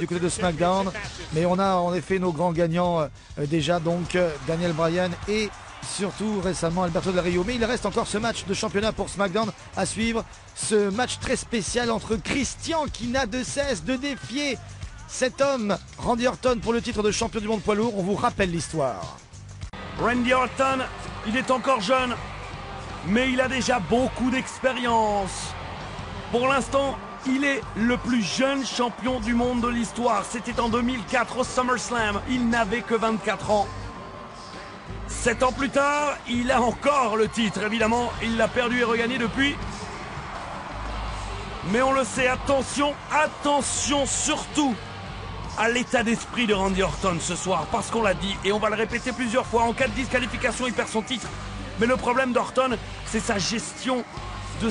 du côté de SmackDown. Mais on a en effet nos grands gagnants déjà, donc Daniel Bryan et surtout récemment Alberto Del Rio. Mais il reste encore ce match de championnat pour SmackDown à suivre. Ce match très spécial entre Christian qui n'a de cesse de défier cet homme, Randy Orton, pour le titre de champion du monde poids lourd. On vous rappelle l'histoire. Randy Orton, il est encore jeune, mais il a déjà beaucoup d'expérience. Pour l'instant, il est le plus jeune champion du monde de l'histoire. C'était en 2004 au SummerSlam. Il n'avait que 24 ans. 7 ans plus tard, il a encore le titre. Évidemment, il l'a perdu et regagné depuis. Mais on le sait, attention, attention surtout à l'état d'esprit de Randy Orton ce soir. Parce qu'on l'a dit, et on va le répéter plusieurs fois, en cas de disqualification, il perd son titre. Mais le problème d'Orton, c'est sa gestion de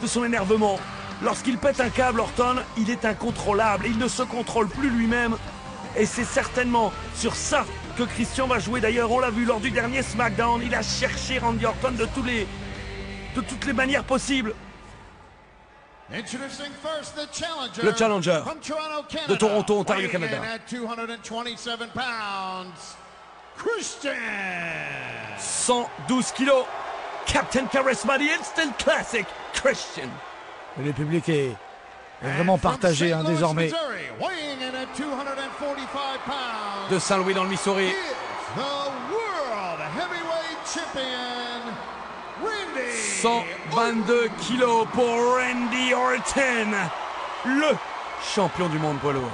son énervement. Lorsqu'il pète un câble, Orton, il est incontrôlable. Il ne se contrôle plus lui-même. Et c'est certainement sur ça que Christian va jouer. D'ailleurs, on l'a vu lors du dernier SmackDown. Il a cherché Randy Orton de toutes les manières possibles. Le challenger de Toronto, Ontario, Canada. 112 kilos. Captain Charisma, the Instant Classic, Christian. Et le public est vraiment partagé désormais. De Saint-Louis dans le Missouri. 122 kilos pour Randy Orton, le champion du monde poids lourd.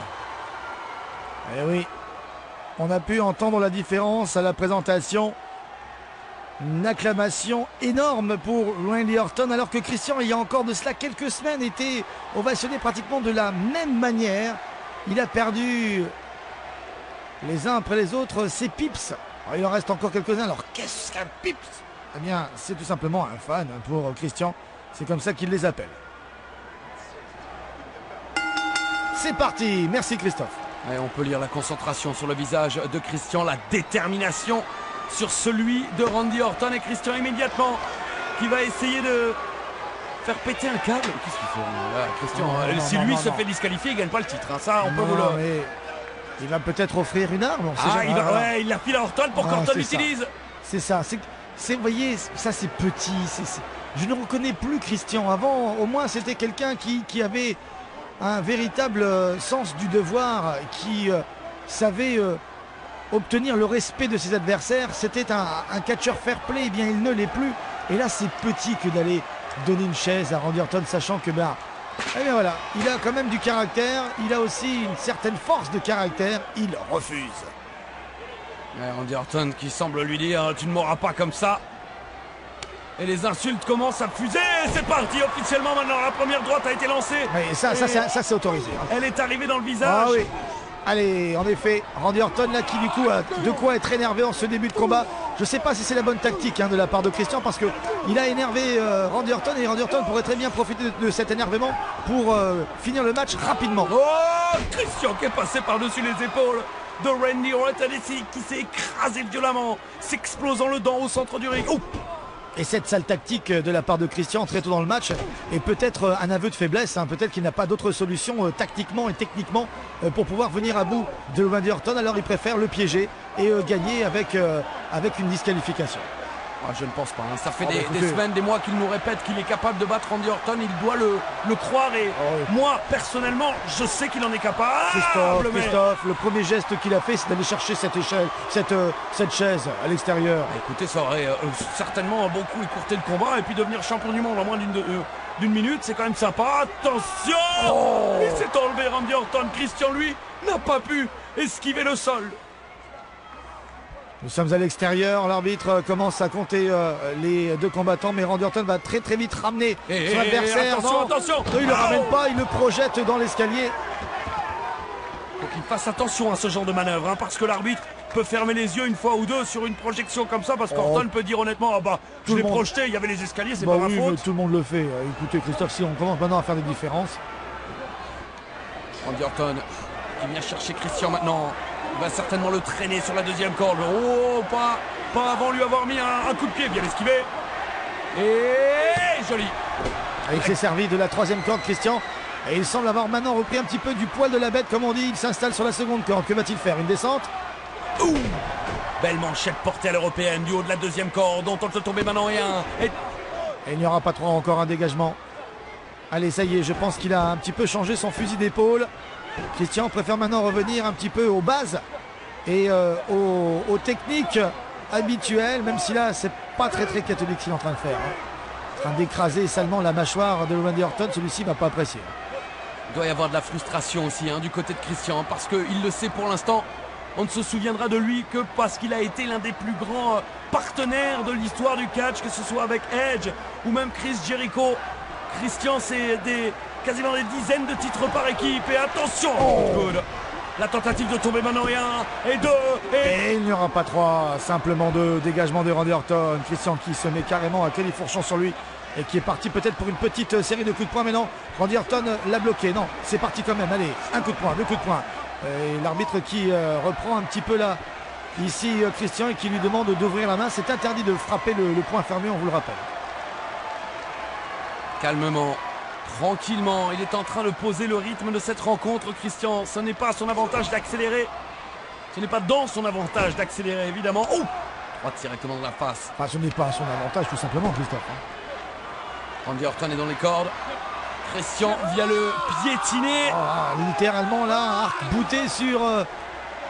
Eh oui, on a pu entendre la différence à la présentation. Une acclamation énorme pour Randy Orton, alors que Christian, il y a encore de cela quelques semaines, était ovationné pratiquement de la même manière. Il a perdu les uns après les autres ses pips. Alors, il en reste encore quelques-uns. Alors qu'est-ce qu'un pips? Eh bien, c'est tout simplement un fan pour Christian. C'est comme ça qu'il les appelle. C'est parti. Merci Christophe. Et on peut lire la concentration sur le visage de Christian, la détermination sur celui de Randy Orton, et Christian immédiatement qui va essayer de faire péter un câble. Qu'est-ce qu'il fait là, Christian? Si lui se fait disqualifier, il gagne pas le titre. Ça, on peut vous le... Mais il va peut-être offrir une arme. Il la file à Orton pour qu'Orton l'utilise. C'est ça. Vous voyez, ça c'est petit. Je ne reconnais plus Christian. Avant, au moins, c'était quelqu'un qui avait un véritable sens du devoir, qui savait obtenir le respect de ses adversaires. C'était un catcheur fair play. Eh bien, il ne l'est plus. Et là, c'est petit que d'aller donner une chaise à Randy Orton, sachant que eh bien voilà, il a quand même du caractère. Il a aussi une certaine force de caractère. Il refuse. Randy Orton qui semble lui dire « Tu ne m'auras pas comme ça ». Et les insultes commencent à fuser. C'est parti officiellement maintenant. La première droite a été lancée. Oui, ça c'est autorisé. Elle est arrivée dans le visage. Ah oui. Allez, en effet, Randy Orton là qui du coup a de quoi être énervé en ce début de combat. Je ne sais pas si c'est la bonne tactique de la part de Christian, parce qu'il a énervé Randy Orton, et Randy Orton pourrait très bien profiter de cet énervement pour finir le match rapidement. Oh, Christian qui est passé par-dessus les épaules de Randy Orton et qui s'est écrasé violemment, s'explosant le dent au centre du ring. Et cette sale tactique de la part de Christian très tôt dans le match est peut-être un aveu de faiblesse. Peut-être qu'il n'a pas d'autre solution tactiquement et techniquement pour pouvoir venir à bout de Randy Orton. Alors il préfère le piéger et gagner avec une disqualification. Je ne pense pas. Ça fait des semaines, des mois qu'il nous répète qu'il est capable de battre Randy Orton. Il doit le croire. Et moi, personnellement, je sais qu'il en est capable. Christophe, le premier geste qu'il a fait, c'est d'aller chercher cette chaise à l'extérieur. Écoutez, ça aurait certainement beaucoup écourté le combat. Et puis devenir champion du monde en moins d'une minute, c'est quand même sympa. Attention, il s'est enlevé Randy Orton. Christian, lui, n'a pas pu esquiver le sol. Nous sommes à l'extérieur, l'arbitre commence à compter les deux combattants, mais Randy Orton va très très vite ramener son adversaire. Attention. Il ne le ramène pas, il le projette dans l'escalier. Faut qu'il fasse attention à ce genre de manœuvre, parce que l'arbitre peut fermer les yeux une fois ou deux sur une projection comme ça, parce qu'Orton peut dire honnêtement, je l'ai projeté, il y avait les escaliers, c'est pas ma faute. Mais tout le monde le fait. Écoutez Christophe, si on commence maintenant à faire des différences. Randy Orton qui vient chercher Christian maintenant. Il va certainement le traîner sur la deuxième corde. Oh, pas avant lui avoir mis un coup de pied. Bien esquivé. Et joli. Il s'est servi de la troisième corde, Christian. Et il semble avoir maintenant repris un petit peu du poil de la bête, comme on dit. Il s'installe sur la seconde corde. Que va-t-il faire? Une descente? Ouh, belle manchette portée à l'européenne du haut de la deuxième corde. On tente de tomber maintenant et il n'y aura pas trop, encore un dégagement. Allez, ça y est, je pense qu'il a un petit peu changé son fusil d'épaule. Christian préfère maintenant revenir un petit peu aux bases et aux techniques habituelles, même si là, c'est pas très catholique ce qu'il est en train de faire. En train d'écraser salement la mâchoire de Randy Orton. Celui-ci va pas apprécier. Il doit y avoir de la frustration aussi du côté de Christian, parce qu'il le sait pour l'instant. On ne se souviendra de lui que parce qu'il a été l'un des plus grands partenaires de l'histoire du catch, que ce soit avec Edge ou même Chris Jericho. Christian, c'est quasiment des dizaines de titres par équipe. Et attention, good. La tentative de tomber maintenant et 1 et 2 et il n'y aura pas 3, simplement 2. Dégagement de Randy Orton. Christian qui se met carrément à califourchon sur lui et qui est parti peut-être pour une petite série de coups de poing. Mais non, Randy Orton l'a bloqué. Non, c'est parti quand même. Allez, un coup de poing, 2 coups de poing. Et l'arbitre qui reprend un petit peu là ici Christian et qui lui demande d'ouvrir la main. C'est interdit de frapper le poing fermé, on vous le rappelle. Calmement, tranquillement, il est en train de poser le rythme de cette rencontre, Christian. Ce n'est pas à son avantage d'accélérer. Ce n'est pas dans son avantage d'accélérer, évidemment. Oh, droite directement dans la face. Enfin, ce n'est pas à son avantage, tout simplement, Christophe. Randy Orton est dans les cordes. Christian vient le piétiner. Littéralement, là, un arc bouté sur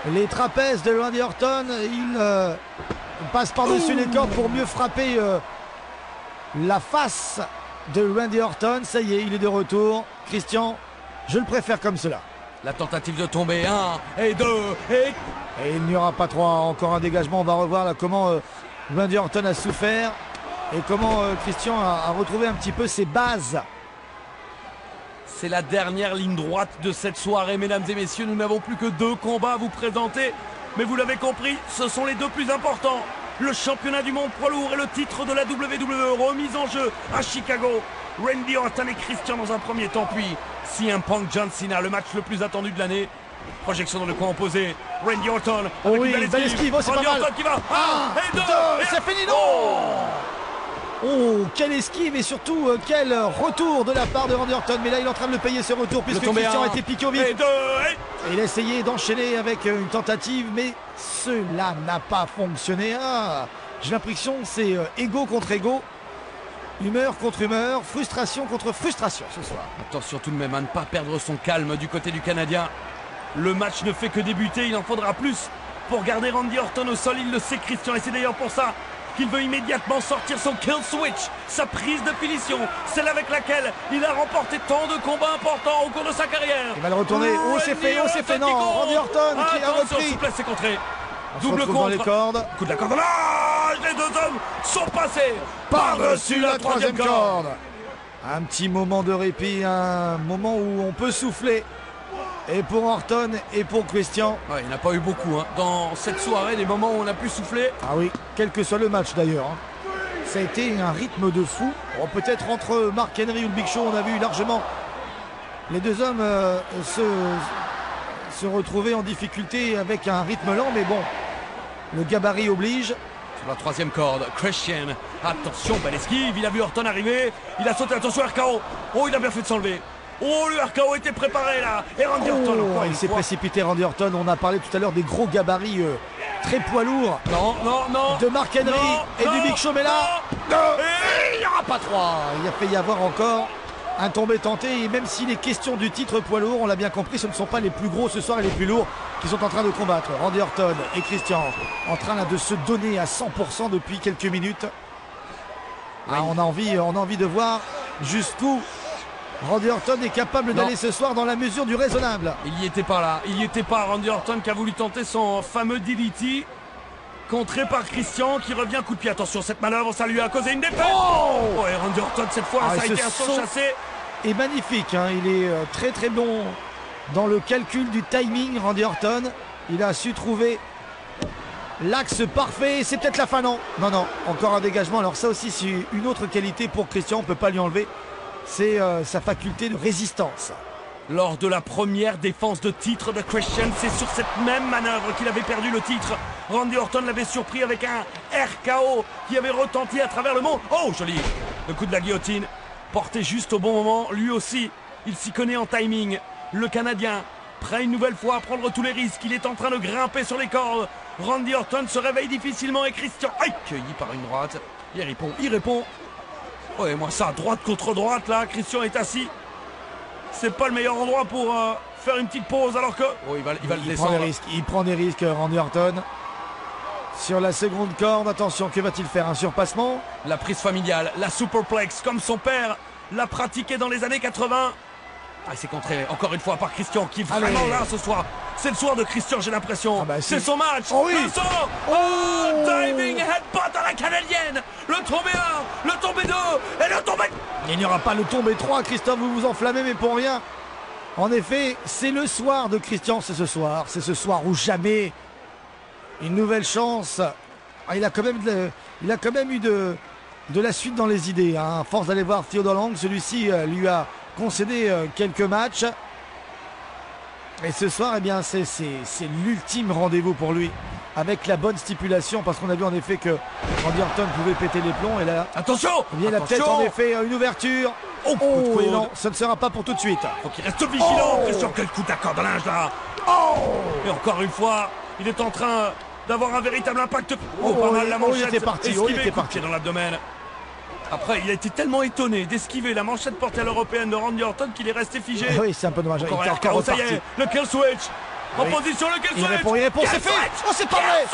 les trapèzes de Randy Orton. Il passe par-dessus les cordes pour mieux frapper la face de Randy Orton. Ça y est, il est de retour. Christian, je le préfère comme cela. La tentative de tomber, 1 et 2 et il n'y aura pas 3. Encore un dégagement. On va revoir là comment Randy Orton a souffert et comment Christian a retrouvé un petit peu ses bases. C'est la dernière ligne droite de cette soirée, mesdames et messieurs. Nous n'avons plus que 2 combats à vous présenter. Mais vous l'avez compris, ce sont les 2 plus importants. Le championnat du monde poids lourd et le titre de la WWE remis en jeu à Chicago. Randy Orton et Christian dans un premier temps, puis CM Punk, John Cena, le match le plus attendu de l'année. Projection dans le coin opposé. Randy Orton avec une belle esquive. C'est pas mal. Orton qui va 1 et 2 c'est fini, non. Oh, quelle esquive et surtout quel retour de la part de Randy Orton. Mais là, il est en train de le payer ce retour puisque Christian a été piqué au vif. Et il a essayé d'enchaîner avec une tentative, mais cela n'a pas fonctionné. J'ai l'impression que c'est ego contre ego, humeur contre humeur, frustration contre frustration ce soir. Attention tout de même à ne pas perdre son calme du côté du Canadien. Le match ne fait que débuter, il en faudra plus pour garder Randy Orton au sol. Il le sait, Christian, et c'est d'ailleurs pour ça qu'il veut immédiatement sortir son kill switch, sa prise de finition, celle avec laquelle il a remporté tant de combats importants au cours de sa carrière. Il va le retourner. C'est fait, non. Randy Orton qui a repris. Souplesse, c'est contré. Double contre. Dans les cordes. Coup de la corde. Les 2 hommes sont passés par-dessus la 3e corde. Un petit moment de répit, un moment où on peut souffler. Et pour Orton et pour Christian. Il n'y en a pas eu beaucoup dans cette soirée, des moments où on a pu souffler. Ah oui, quel que soit le match d'ailleurs. Ça a été un rythme de fou. Peut-être entre Mark Henry ou le Big Show, on a vu largement les 2 hommes se retrouver en difficulté avec un rythme lent. Mais bon, le gabarit oblige. Sur la 3e corde, Christian. Attention, belle esquive, il a vu Orton arriver. Il a sauté, attention RKO. Oh, il a bien fait de s'enlever. Oh, le RKO était préparé là. Et Randy Orton encore il s'est précipité, Randy Orton. On a parlé tout à l'heure des gros gabarits très poids lourds. Non. De Mark Henry et du Big Show. Mais là, il n'y aura pas 3. Il a fait y avoir encore un tombé tenté. Et même s'il est question du titre poids lourd, on l'a bien compris, ce ne sont pas les plus gros ce soir et les plus lourds qui sont en train de combattre. Randy Orton et Christian en train là, de se donner à 100% depuis quelques minutes. On a envie de voir jusqu'où Randy Orton est capable d'aller ce soir dans la mesure du raisonnable. Il n'y était pas là. Il n'y était pas. Randy Orton qui a voulu tenter son fameux DDT. Contré par Christian qui revient coup de pied. Attention, cette manœuvre, ça lui a causé une défaite. Et Randy Orton cette fois, ça a été un saut chassé. Et magnifique. Il est très bon dans le calcul du timing, Randy Orton. Il a su trouver l'axe parfait. C'est peut-être la fin, non, encore un dégagement. Alors ça aussi, c'est une autre qualité pour Christian. On ne peut pas lui enlever. C'est sa faculté de résistance. Lors de la première défense de titre de Christian, c'est sur cette même manœuvre qu'il avait perdu le titre. Randy Orton l'avait surpris avec un RKO qui avait retenti à travers le monde. Oh, joli! Le coup de la guillotine, porté juste au bon moment. Lui aussi Il s'y connaît en timing. Le Canadien, prêt une nouvelle fois à prendre tous les risques. Il est en train de grimper sur les cordes. Randy Orton se réveille difficilement et Christian, accueilli par une droite. Il répond. Ouais, moi ça, droite contre droite, là, Christian est assis. C'est pas le meilleur endroit pour faire une petite pause alors que... Oh, il va le descendre. Il prend des risques, Randy Orton. Sur la seconde corde, attention, que va-t-il faire? Un surpassement? La prise familiale, la superplex, comme son père l'a pratiqué dans les années 80. Ah, il s'est contré encore une fois par Christian qui est vraiment là ce soir. C'est le soir de Christian, j'ai l'impression. Ah bah, c'est son match. Oh oui. Le sort. Oh, diving headbutt à la canadienne. Le tombé 1, le tombé 2 et le tombé... Il n'y aura pas le tombé 3, Christophe, vous vous enflammez, mais pour rien. En effet, c'est le soir de Christian, c'est ce soir. C'est ce soir où jamais une nouvelle chance. Ah, il a quand même eu de la suite dans les idées. Hein. À force d'aller voir Theodore Long, celui-ci lui a concédé quelques matchs. Et ce soir, eh bien, c'est l'ultime rendez-vous pour lui. Avec la bonne stipulation, parce qu'on a vu en effet que Randy Orton pouvait péter les plombs. Et là, attention, il y a peut-être en effet une ouverture. Oh, et non, ce ne sera pas pour tout de suite. Faut qu'il reste vigilant. Christian, quel coup d'accord de linge là. Et encore une fois, il est en train d'avoir un véritable impact. Pas mal la manchette. Il était parti. Dans l'abdomen. Après, il a été tellement étonné d'esquiver la manchette portée à l'européenne de Randy Orton qu'il est resté figé. Oui, c'est un peu dommage. Encore ça y est, le kill switch. En position, le kill switch. Il répond, c'est fait. Oh, c'est pas vrai.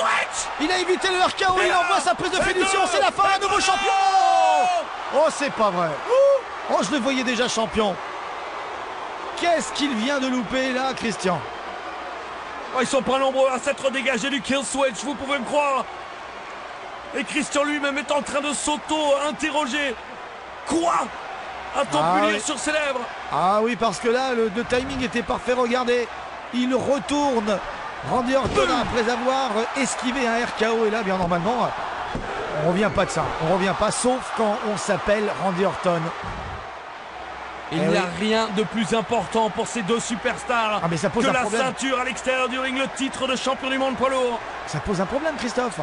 Il a évité le RKO, il envoie sa prise de finition. C'est la fin, un nouveau champion. Oh, c'est pas vrai. Oh, je le voyais déjà champion. Qu'est-ce qu'il vient de louper là, Christian? Oh, ils sont pas nombreux à s'être dégagés du kill switch, vous pouvez me croire. Et Christian lui-même est en train de s'auto-interroger. Quoi a-t-on pu lire sur ses lèvres? Ah oui, parce que là, le timing était parfait. Regardez, il retourne Randy Orton après avoir esquivé un RKO. Et là, bien normalement, on revient pas de ça. On revient pas, sauf quand on s'appelle Randy Orton. Il n'y a rien de plus important pour ces deux superstars que la ceinture à l'extérieur du ring, le titre de champion du monde poids lourd. Ça pose un problème, Christophe.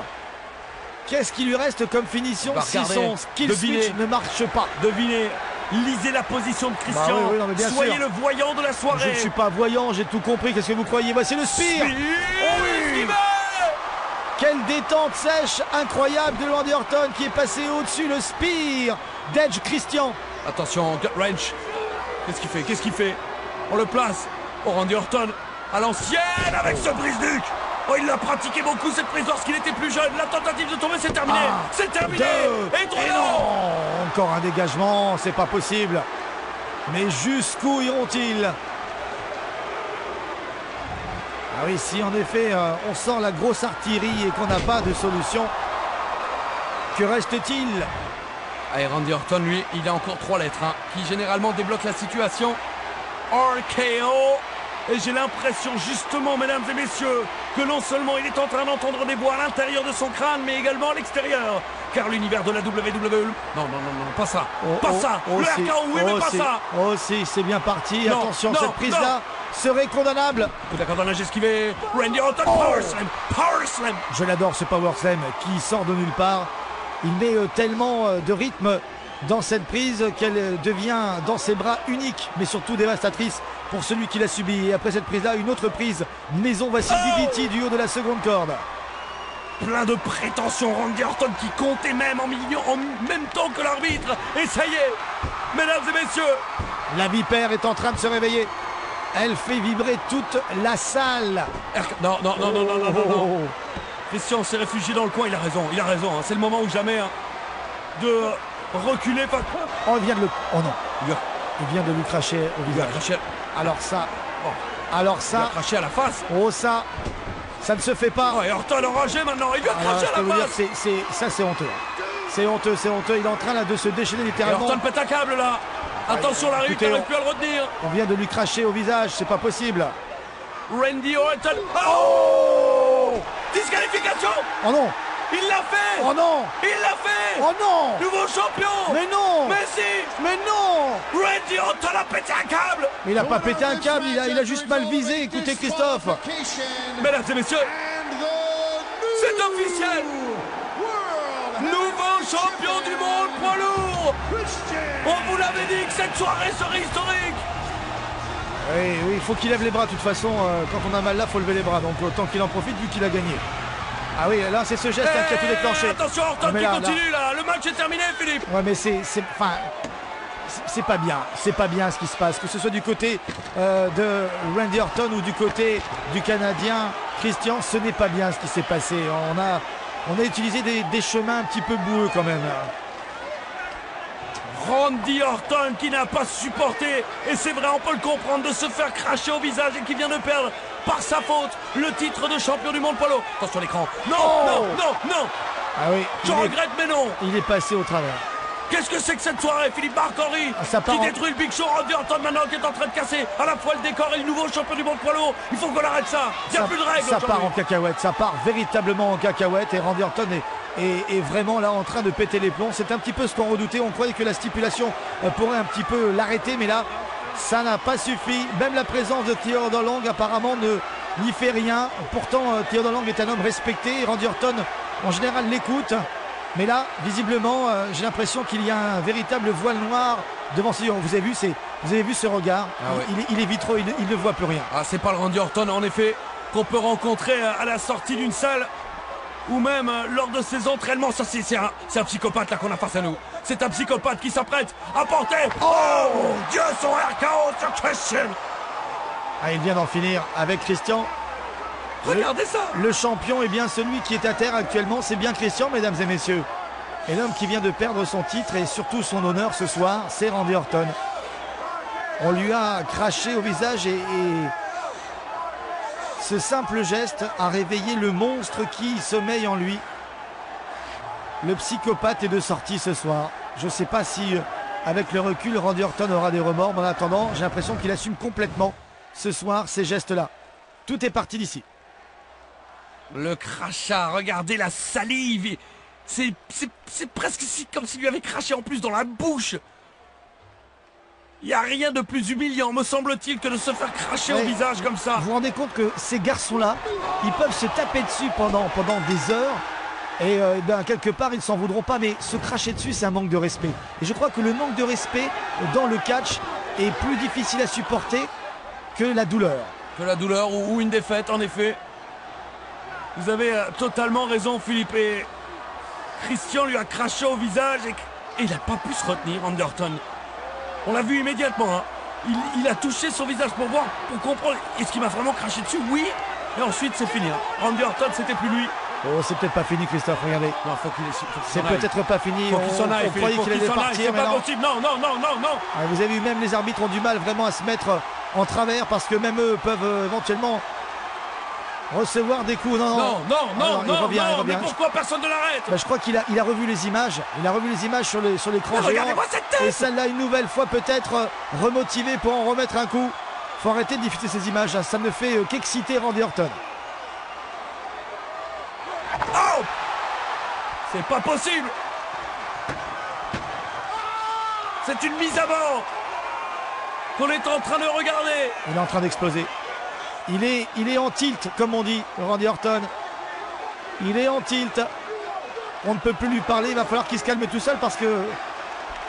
Qu'est-ce qui lui reste comme finition si son skill switch ne marche pas? Devinez, lisez la position de Christian. Soyez le voyant de la soirée. Je ne suis pas voyant, j'ai tout compris. Qu'est-ce que vous croyez? Voici le spear. Quelle détente sèche incroyable de Randy Orton qui est passé au-dessus. Le spear d'Edge Christian. Attention, gut wrench. Qu'est-ce qu'il fait? On le place. Oh, Randy Orton à l'ancienne avec ce brise-duc. Oh, il l'a pratiqué beaucoup cette prise lorsqu'il était plus jeune. La tentative de tomber, c'est terminé. C'est terminé. Et non, encore un dégagement, c'est pas possible. Mais jusqu'où iront-ils? Ah oui, si en effet on sent la grosse artillerie et qu'on n'a pas de solution, que reste-t-il? Et Randy Orton, lui, il a encore 3 lettres qui généralement débloquent la situation. RKO. Et j'ai l'impression justement, mesdames et messieurs, que non seulement il est en train d'entendre des voix à l'intérieur de son crâne, mais également à l'extérieur. Car l'univers de la WWE... Non, pas ça. Pas ça. Le RKO, oui, mais pas ça. Oh si, c'est bien parti. Attention, cette prise-là serait condamnable. Coup d'accord dans l'âge esquivé. Randy Orton, Power Slam. Power Slam. Je l'adore ce Power Slam qui sort de nulle part. Il met tellement de rythme dans cette prise qu'elle devient dans ses bras unique, mais surtout dévastatrice pour celui qui l'a subi. Et après cette prise-là, une autre prise maison voici DDT du haut de la seconde corde. Plein de prétentions, Randy Orton qui comptait même en même temps que l'arbitre. Et ça y est, mesdames et messieurs, la vipère est en train de se réveiller. Elle fait vibrer toute la salle. Non. Christian s'est réfugié dans le coin, il a raison. C'est le moment ou jamais de reculer. Oh, il vient de le... Oh non. Il vient de lui cracher au visage. Alors ça... Il a craché à la face. Oh ça ne se fait pas. Oh, et Orton enragé maintenant, il vient cracher à la face. Ça c'est honteux. C'est honteux. Il est en train là de se déchaîner littéralement. Et Orton pète un câble là. Attention, la rue, n'arrive plus à le retenir. On vient de lui cracher au visage, c'est pas possible. Randy Orton. Oh, disqualification. Oh non. Il l'a fait. Oh non. Il l'a fait. Oh non. Nouveau champion. Mais non. Mais si. Mais non. Randy Orton a pété un câble. Mais il a pas pété un câble, il a juste mal visé. Écoutez Christophe. Mesdames et messieurs, c'est officiel. Nouveau champion du monde poids lourd. On vous l'avait dit que cette soirée serait historique. Oui, oui, il faut qu'il lève les bras de toute façon. Quand on a mal là, il faut lever les bras. Donc autant qu'il en profite vu qu'il a gagné. Ah oui, là c'est ce geste qui a tout déclenché. Attention, Horton qui continue là. Le match est terminé, Philippe. Ouais, mais c'est pas bien. C'est pas bien ce qui se passe. Que ce soit du côté de Randy Orton ou du côté du Canadien Christian, ce n'est pas bien ce qui s'est passé. On a utilisé des chemins un petit peu boueux quand même. Randy Orton qui n'a pas supporté, et c'est vrai, on peut le comprendre, de se faire cracher au visage et qui vient de perdre par sa faute le titre de champion du monde poids lourd. Attention l'écran. Non, non, non, non. Ah oui. Je regrette, mais non. Il est passé au travers. Qu'est-ce que c'est que cette soirée, Philippe Marc-Henry qui détruit le Big Show? Randy Orton maintenant qui est en train de casser à la fois le décor et le nouveau champion du monde poids lourd. Il faut qu'on arrête ça. Il n'y a plus de règles. Ça part en cacahuète. Ça part véritablement en cacahuète. Et Randy Orton est vraiment là en train de péter les plombs. C'est un petit peu ce qu'on redoutait. On croyait que la stipulation pourrait un petit peu l'arrêter. Mais là, ça n'a pas suffi. Même la présence de Theodore Long apparemment n'y fait rien. Pourtant, Theodore Long est un homme respecté. Randy Orton, en général, l'écoute. Mais là, visiblement, j'ai l'impression qu'il y a un véritable voile noir devant ses yeux. Vous avez vu ce regard. Ah ouais. Il est vitreux, il ne voit plus rien. Ah, c'est pas le Randy Orton, en effet, qu'on peut rencontrer à la sortie d'une salle ou même lors de ses entraînements. Ça, c'est un psychopathe là qu'on a face à nous. C'est un psychopathe qui s'apprête à porter. Oh Dieu, son RKO sur Christian. Ah, il vient d'en finir avec Christian. Regardez ça. Le champion est bien celui qui est à terre actuellement. C'est bien Christian, mesdames et messieurs. Et l'homme qui vient de perdre son titre et surtout son honneur ce soir, c'est Randy Orton. On lui a craché au visage et ce simple geste a réveillé le monstre qui sommeille en lui. Le psychopathe est de sortie ce soir. Je ne sais pas si, avec le recul, Randy Orton aura des remords. Mais en attendant, j'ai l'impression qu'il assume complètement ce soir ces gestes-là. Tout est parti d'ici. Le crachat, regardez la salive. C'est presque comme s'il lui avait craché en plus dans la bouche. Il n'y a rien de plus humiliant, me semble-t-il, que de se faire cracher au visage comme ça. Vous vous rendez compte que ces garçons-là, ils peuvent se taper dessus pendant des heures. Et quelque part, ils ne s'en voudront pas. Mais se cracher dessus, c'est un manque de respect. Et je crois que le manque de respect dans le catch est plus difficile à supporter que la douleur. Que la douleur ou une défaite, en effet. Vous avez totalement raison, Philippe. Et Christian lui a craché au visage et il n'a pas pu se retenir, Randy Orton. On l'a vu immédiatement. Hein. Il a touché son visage pour voir, pour comprendre. Est-ce qu'il m'a vraiment craché dessus? Oui. Et ensuite, c'est fini. Hein. Randy Orton, c'était plus lui. Oh, c'est peut-être pas fini, Christophe. Regardez. Non, faut qu'il c'est peut-être pas fini. Faut qu'il s'en aille. On croyait qu'il allait partir. C'est pas possible. Non, non, non, non, non. Ah, vous avez vu, même les arbitres ont du mal vraiment à se mettre en travers parce que même eux peuvent éventuellement recevoir des coups. Non, il revient. Mais pourquoi personne ne l'arrête? Je crois qu'il a revu les images. Il a revu les images sur l'écran géant. Regardez-moi cette tête. Et celle-là, une nouvelle fois, peut-être remotivé pour en remettre un coup. Faut arrêter de diffuser ces images. Hein. Ça ne fait qu'exciter Randy Orton. Oh! C'est pas possible! C'est une mise à mort qu'on est en train de regarder. Il est en train d'exploser. Il est en tilt, comme on dit, Randy Orton. Il est en tilt. On ne peut plus lui parler. Il va falloir qu'il se calme tout seul parce que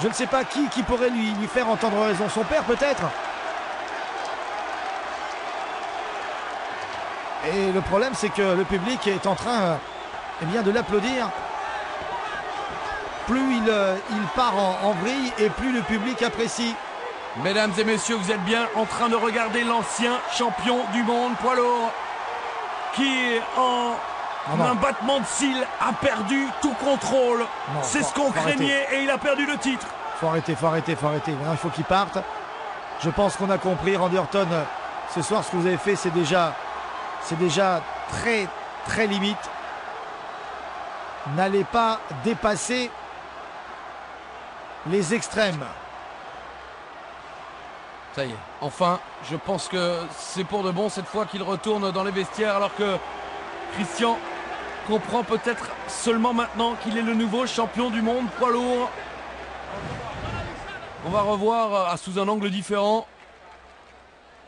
je ne sais pas qui pourrait lui faire entendre raison. Son père, peut-être. Et le problème, c'est que le public est en train de l'applaudir. Plus il part en vrille et plus le public apprécie. Mesdames et messieurs, vous êtes bien en train de regarder l'ancien champion du monde poids lourd qui, en un battement de cils, a perdu tout contrôle. C'est ce qu'on craignait et il a perdu le titre. Faut arrêter. Maintenant, il faut qu'il parte. Je pense qu'on a compris. Randy Orton, ce soir, ce que vous avez fait, c'est déjà très, très limite. N'allez pas dépasser les extrêmes. Ça y est, enfin, je pense que c'est pour de bon cette fois qu'il retourne dans les vestiaires alors que Christian comprend peut-être seulement maintenant qu'il est le nouveau champion du monde poids lourd. On va revoir sous un angle différent.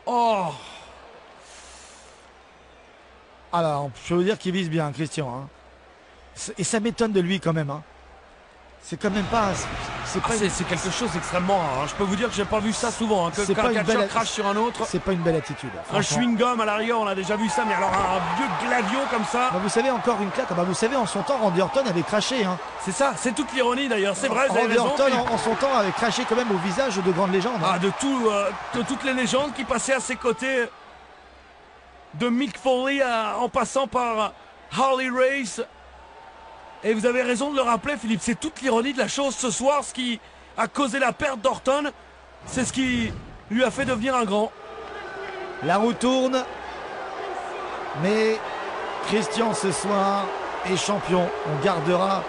Oh! Alors, je veux dire qu'il vise bien, Christian. Hein. Et ça m'étonne de lui quand même. Hein. C'est quand même pas. C'est pas, C'est quelque chose d'extrêmement rare, hein. Je peux vous dire que j'ai pas vu ça souvent, hein, que c'est qu'un pas une catcheur belle- crache sur un autre. c'est pas une belle attitude. Un franchement. chewing-gum à la rigueur, on a déjà vu ça, mais alors un vieux glavion comme ça, Bah, vous savez, encore une claque. Bah, vous savez, en son temps, Randy Orton avait craché. Hein. c'est ça, c'est toute l'ironie d'ailleurs, c'est vrai, vous avez Randy raison. Orton, Philippe. en son temps, avait craché quand même au visage de grandes légendes. Hein. Ah, de toutes les légendes qui passaient à ses côtés, de Mick Foley en passant par Harley Race. Et vous avez raison de le rappeler, Philippe, c'est toute l'ironie de la chose ce soir, ce qui a causé la perte d'Orton, c'est ce qui lui a fait devenir un grand. La roue tourne. Mais Christian, ce soir, est champion. On gardera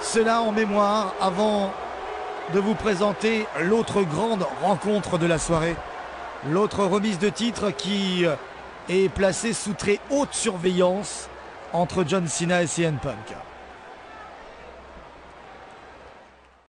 cela en mémoire avant de vous présenter l'autre grande rencontre de la soirée. L'autre remise de titre qui est placée sous très haute surveillance entre John Cena et CM Punk.